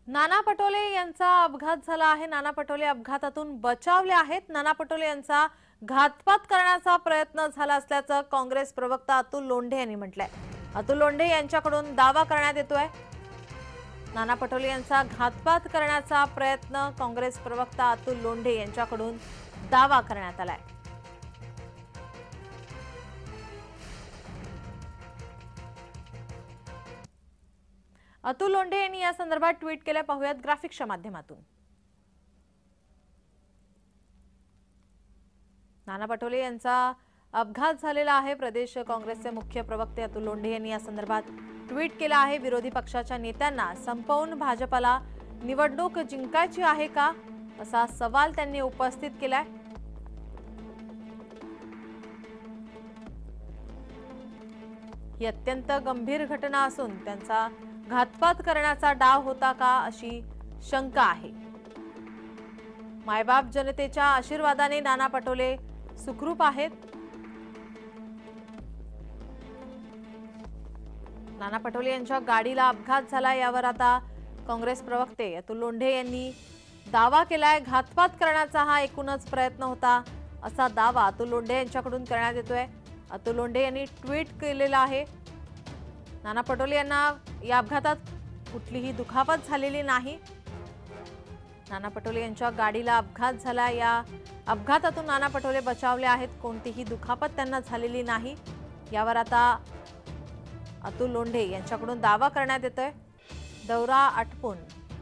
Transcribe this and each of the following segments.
नाना पटोले यांचा अपघात झाला आहे। नाना पटोले अपघातातून बचावले आहेत। नाना पटोले यांचा घातपात करण्याचा प्रयत्न झाला असल्याचं काँग्रेस प्रवक्ता अतुल लोंढे यांनी म्हटलंय। अतुल लोंढे यांच्याकडून दावा करण्यात येतोय नाना पटोले यांचा घातपात करण्याचा प्रयत्न काँग्रेस प्रवक्ता अतुल लोंढे यांच्याकडून दावा करण्यात आलाय। अतुल लोंढे यांनी या संदर्भात ट्विट केले, पाहूयात ग्राफिक्सच्या माध्यमातून। नाना पटोले यांचा अपघात झालेला आहे। प्रदेश काँग्रेसचे मुख्य प्रवक्ते अतुल लोंढे यांनी या संदर्भात ट्विट केला आहे। विरोधी पक्षाच्या नेत्यांना संपवून भाजपला निवडणूक जिंकायची आहे का, असा सवाल त्यांनी उपस्थित केलाय। ही अत्यंत गंभीर घटना असून त्यांचा घातपात करण्याचा डाव होता का, अशी शंका आहे। मायबाप जनतेच्या आशीर्वादाने नाना पटोले सुखरूप आहेत। नाना पटोले यांच्या गाडीला अपघात झाला, यावर आता काँग्रेस प्रवक्ते अतुल लोंढे यांनी दावा केलाय। घातपात करण्याचा हा एकूणच प्रयत्न होता, असा दावा अतुल लोंढे यांच्याकडून करण्यात येतोय। अतुल लोंढे यांनी ट्विट केलेला आहे। नाना पटोले यांना या अपघातात कुठलीही दुखापत झालेली नाही। नाना पटोले यांच्या गाडीला अपघात झाला, या अपघातातून नाना पटोले बचावले आहेत। कोणतीही दुखापत त्यांना झालेली नाही। यावर आता अतुल लोंढे यांच्याकडून दावा करण्यात येतोय। दौरा आटपून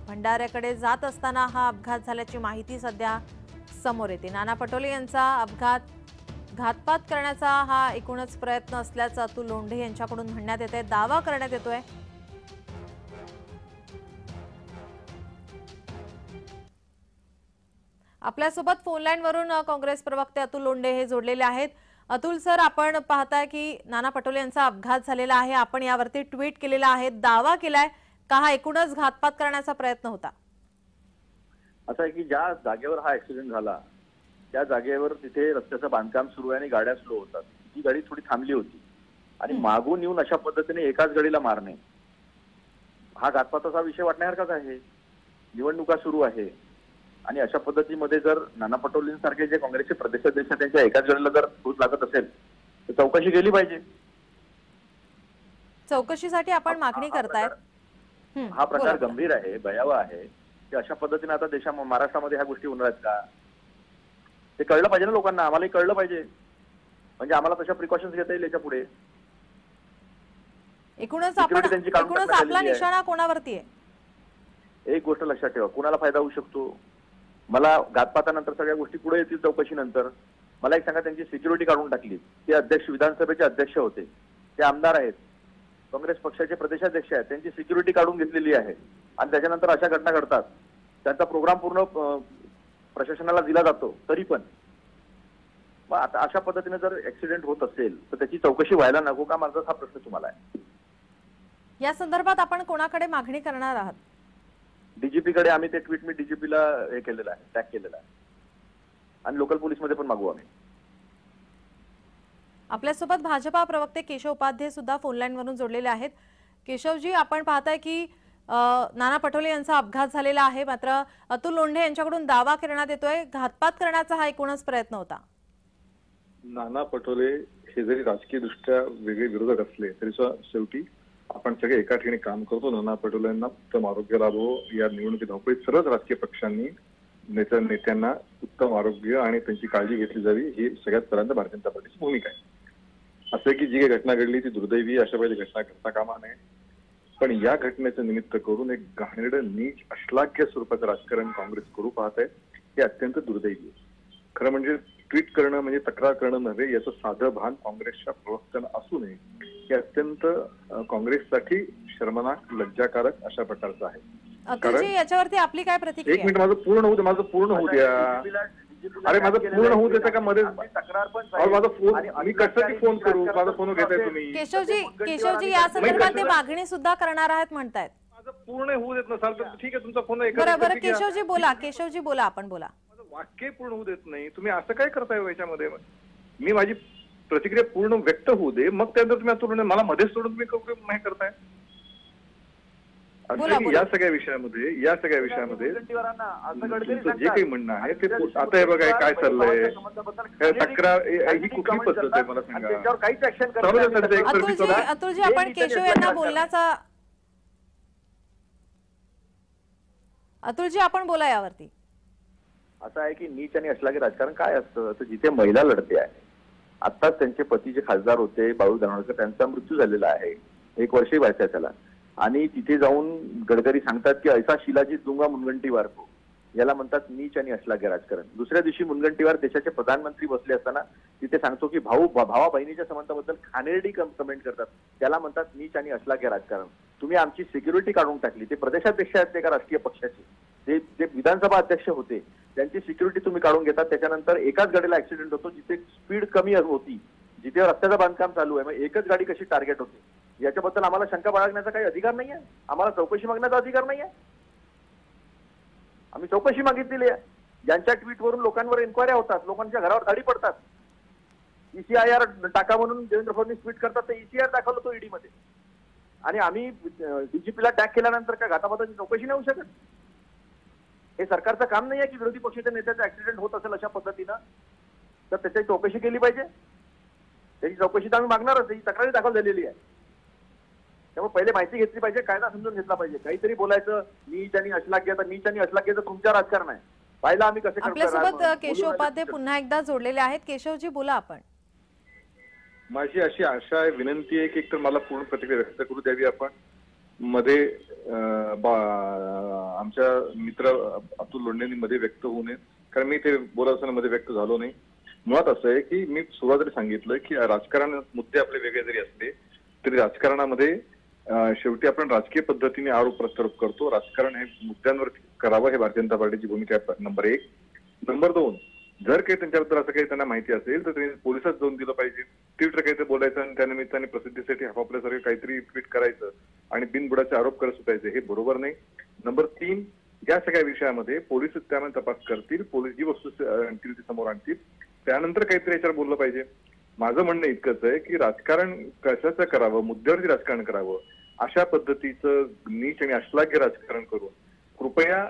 भंडाऱ्याकडे जात असताना हा अपघात झाल्याची माहिती सध्या समोर येते। नाना पटोले यांचा अपघात घातपात करण्याचा हा एकूणच प्रयत्न असल्याचं अतुल लोंढे यांच्याकडून म्हणण्यात येतंय, दावा करण्यात येतोय। आपल्यासोबत फोन लाईन वरून काँग्रेस प्रवक्ते अतुल लोंढे हे जोडलेले आहेत। अतुल सर, आपण पाहताय की नाना पटोले यांचा अपघात झालेला आहे, आपण यावरती ट्विट केलेला आहे, दावा केलाय का हा एकूणच घातपात करण्याचा प्रयत्न होता? असं आहे की ज्या जागेवर हा ऍक्सिडेंट झाला त्या जागेवर तिथे रस्त्याचं बांधकाम सुरू आहे आणि गाड्या स्लो होतात। ती गाडी थोडी थांबली होती आणि मागून येऊन अशा पद्धतीने एकाच गाडीला मारणे हा घातपाताचा विषय वाटण्यासारखाच आहे। निवडणुका सुरू आहे आणि अशा पद्धतीमध्ये जर नाना पटोलेंसारखे जे काँग्रेसचे प्रदेशाध्यक्ष त्यांच्या एकाच गाडीला जर ठोस लागत असेल तर चौकशी केली पाहिजे। चौकशीसाठी आपण मागणी करतायत। हा प्रकार गंभीर आहे, भयावह आहे की अशा पद्धतीने आता महाराष्ट्रामध्ये ह्या गोष्टी होणार आहेत का, ते कळलं पाहिजे ना लोकांना। आम्हालाही कळलं पाहिजे, म्हणजे आम्हाला तशा प्रिकॉशन्स घेता येईल याच्या पुढे। एकूणच आपला निशाणा कोणावरती आहे? एक गोष्ट लक्षात ठेवा, कुणाला फायदा होऊ शकतो। मला घातपातानंतर सगळ्या गोष्टी पुढे येतील चौकशीनंतर। मला एक सांगा, त्यांची सिक्युरिटी काढून टाकली। ते अध्यक्ष, विधानसभेचे अध्यक्ष होते, ते आमदार आहेत, काँग्रेस पक्षाचे प्रदेशाध्यक्ष आहेत, त्यांची सिक्युरिटी काढून घेतलेली आहे आणि त्याच्यानंतर अशा घटना घडतात। त्यांचा प्रोग्राम पूर्ण प्रशासनाला दिला जातो, तरी पण मग आता अशा पद्धतीने जर ऍक्सिडेंट होत असेल तर त्याची चौकशी व्हायला नको का, माझा हा प्रश्न तुम्हाला आहे। या संदर्भात आपण कोणाकडे मागणी करणार आहात? डीजीपी कडे आम्ही ते ट्विट मी डीजीपीला हे केलेलं आहे, टॅग केलेलं आहे आणि लोकल पोलीस मध्ये पण मागू आम्ही। आपल्यासोबत भाजपा प्रवक्ते केशव उपाध्ये सुद्धा फोन लाईन वरून जोडलेले आहेत। केशवजी, आपण पाहताय की नाना पटोले यांचा अपघात झालेला आहे, मात्र अतुल लोंढे यांच्याकडून दावा करण्यात येतोय घातपात करण्याचा हा एकूणच प्रयत्न होता। नाना पटोले हे जरी राजकीय दृष्ट्या वेगळे विरोधक असले तरी शेवटी आपण सगळे एका ठिकाणी काम करतो। नाना पटोलेंना उत्तम आरोग्य लाभो या निवडणुकीत धावपळीत सर्वच राजकीय पक्षांनी नेत्यांना उत्तम आरोग्य आणि त्यांची काळजी घेतली जावी ही सगळ्यात पहिल्यांदा भारतीय जनता पार्टीची भूमिका आहे। असं की जी काही घटना घडली ती दुर्दैवी, अशा वेळी घटना घडता कामा नये, पण या घटनेचं निमित्त करून एक घाणेरडं, नीच, अश्लाघ्य स्वरूपाचं राजकारण काँग्रेस करू पाहत आहे, हे अत्यंत दुर्दैवी आहे। खरं म्हणजे ट्विट करणं म्हणजे तक्रार करणं नव्हे, याचं साधं भान काँग्रेसच्या प्रवक्त्यांना असू नये, हे अत्यंत काँग्रेससाठी शर्मनाक, लज्जाकारक अशा प्रकारचं आहे। अतुलजी, याच्यावरती आपली काय प्रतिक्रिया? एक मिनिट, माझं पूर्ण होऊ द्या। अरे माझं पूर्ण होऊ देतं का मध्ये? माझा फोन, मी कशासाठी फोन करू? माझा फोन घेताय तुम्ही? केशवजी या संदर्भात ते मागणी सुद्धा करणार आहेत म्हणतायत। माझं पूर्ण होऊ देत नसाल तर ठीक आहे, तुमचा फोन बरोबर। केशवजी बोला, आपण बोला। वाक्य पूर्ण होऊ देत नाही तुम्ही, असं काय करताय याच्यामध्ये? मी माझी प्रतिक्रिया पूर्ण व्यक्त होऊ दे, मग त्यानंतर तुम्ही मला मध्येच सोडून तुम्ही हे करताय। बोला, आणि बोला. या सगळ्या विषयामध्ये तुमचं जे काही म्हणणं आहे ते आता हे बघा काय चाललंय, तक्रार ही कुठली पद्धत आहे मला सांगा. त्याच्यावर काहीच ऍक्शन चालू आहे त्यांचं एक अतुलजी करा. अतुलजी आपण केशव यांना बोलण्याचा अतुलजी आपण बोला यावरती. असं आहे की नीच आणि अश्लाघ्य राजकारण काय असतं, तर जिथे महिला लढते आहे, आत्ताच त्यांचे पती जे खासदार होते बाळू धानोरकर, त्यांचा मृत्यू झालेला आहे, 1 वर्षही व्हायचं आहे त्याला, आणि तिथे जाऊन गडकरी सांगतात की ऐसा शिलाजीत दूंगा मुनगंटीवार को, याला म्हणतात नीच आणि अश्लाघ्य राजकारण. दुसऱ्या दिवशी मुनगंटीवार देशाचे प्रधानमंत्री बसले असताना तिथे सांगतो की भावा बहिणीच्या संबंधाबद्दल खानेरडी कमेंट करतात, त्याला म्हणतात नीच आणि अश्लाघ्य राजकारण. तुम्ही आमची सिक्युरिटी काढून टाकली. ते प्रदेशाध्यक्ष आहेत एका राजकीय पक्षाचे, ते विधानसभा अध्यक्ष होते, त्यांची सिक्युरिटी तुम्ही काढून घेतात. त्याच्यानंतर एकाच गाडीला ऍक्सिडेंट होतो जिथे स्पीड कमी होती, जिथे रस्त्याचं बांधकाम चालू आहे, मग एकच गाडी कशी टार्गेट होते. याच्याबद्दल आम्हाला शंका बाळगण्याचा काही अधिकार नाही आहे, आम्हाला चौकशी मागण्याचा अधिकार नाही आहे. आम्ही चौकशी मागितलेली आहे. ज्यांच्या ट्विटवरून लोकांवर इन्क्वायऱ्या होतात, लोकांच्या घरावर धाडी पडतात, ECIR टाका म्हणून देवेंद्र फडणवीस ट्विट करतात, ते ECIR दाखवलं तो ईडी मध्ये, आणि आम्ही DGPला टॅग केल्यानंतर काय घातापाताची चौकशी नाही होऊ शकत? हे सरकारचं काम नाही आहे की विरोधी पक्षाच्या नेत्याचा ऍक्सिडेंट होत असेल अशा पद्धतीनं तर त्याची चौकशी केली पाहिजे. त्याची चौकशी तर आम्ही मागणारच, त्याची तक्रारी दाखल झालेली आहे. त्यामुळे पहिले माहिती घेतली पाहिजे, कायदा समजून घेतला पाहिजे. काहीतरी बोलायचं नीच आणि अश्लाघ्याचं तुमच्या राजकारण आहे. पाहिलं आम्ही कसं करतो. आपल्यासोबत केशव उपाध्ये पुन्हा एकदा जोडलेले आहेत. केशवजी बोला आपण. माझी अशी आशा आहे, विनंती आहे की एकतर मला पूर्ण प्रतिक्रिया व्यक्त करू द्यावी आपण. मध्ये आमच्या मित्र अतुल लोंढेंनी मध्ये व्यक्त होऊ नये, कारण मी ते बोलत असताना मध्ये व्यक्त झालो नाही. मुळात असं आहे की मी सुरुवातीला सांगितलं की राजकारण मुद्दे आपले वेगळे जरी असले तरी राजकारणामध्ये शेवटी आपण राजकीय पद्धतीने आरोप प्रत्यारोप करतो. राजकारण हे मुद्द्यांवर करावं, हे भारतीय जनता पार्टीची भूमिका आहे. नंबर 1. नंबर 2, जर काही त्यांच्याबद्दल असं काही त्यांना माहिती असेल तर त्यांनी पोलिसात जाऊन दिलं पाहिजे. ट्विटर काहीतरी बोलायचं आणि त्यानिमित्ताने प्रसिद्धीसाठी आपापल्यासारखं काहीतरी ट्विट करायचं आणि बिनबुडाचे आरोप करत सुटायचे, हे बरोबर नाही. नंबर 3, या सगळ्या विषयामध्ये पोलीस त्यामध्ये तपास करतील, पोलीस जी वस्तू आणतील ती समोर आणतील, त्यानंतर काहीतरी याच्यावर बोललं पाहिजे. माझं म्हणणं इतकंच आहे की राजकारण कशाचं करावं, मुद्द्यावरती राजकारण करावं, अशा पद्धतीचं नीच आणि अश्लाघ्य राजकारण करून कृपया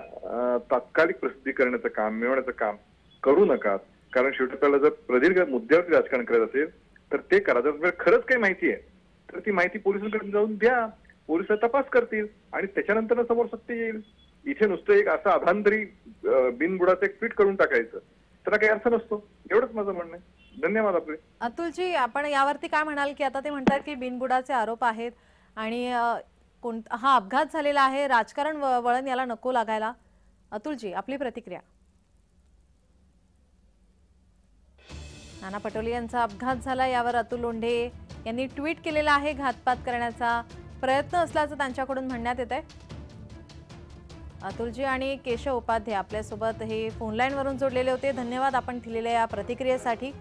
तात्कालिक प्रसिद्धी करण्याचं काम, मिळवण्याचं काम करू नका. कारण शेवटी आपल्याला जर प्रदीर्घ मुद्द्यावरती राजकारण करायचं असेल तर ते करा. जर खरंच काही माहिती आहे तर ती माहिती पोलिसांकडे जाऊन द्या, पोलिस तपास करतील आणि त्याच्यानंतर समोर सत्य येईल. इथे नुसतं एक असं अधांतरी बिनबुडाचं एक ट्विट करून टाकायचं त्याला काही अर्थ नसतो. एवढंच माझं म्हणणं आहे. धन्यवाद आपले. अतुलजी आपण यावरती काय म्हणाल की आता ते म्हणतात की बिनबुडाचे आरोप आहेत आणि हा अपघात झालेला आहे, राजकारण वळण याला नको लागायला. अतुलजी आपली प्रतिक्रिया. नाना पटोले यांचा अपघात झाला यावर अतुल लोंढे यांनी ट्विट केलेला आहे. घातपात करण्याचा प्रयत्न असल्याचं त्यांच्याकडून म्हणण्यात येत आहे. अतुलजी आणि केशव उपाध्ये आपल्यासोबत हे फोन लाईन वरून जोडलेले होते. धन्यवाद आपण दिलेल्या या प्रतिक्रियेसाठी.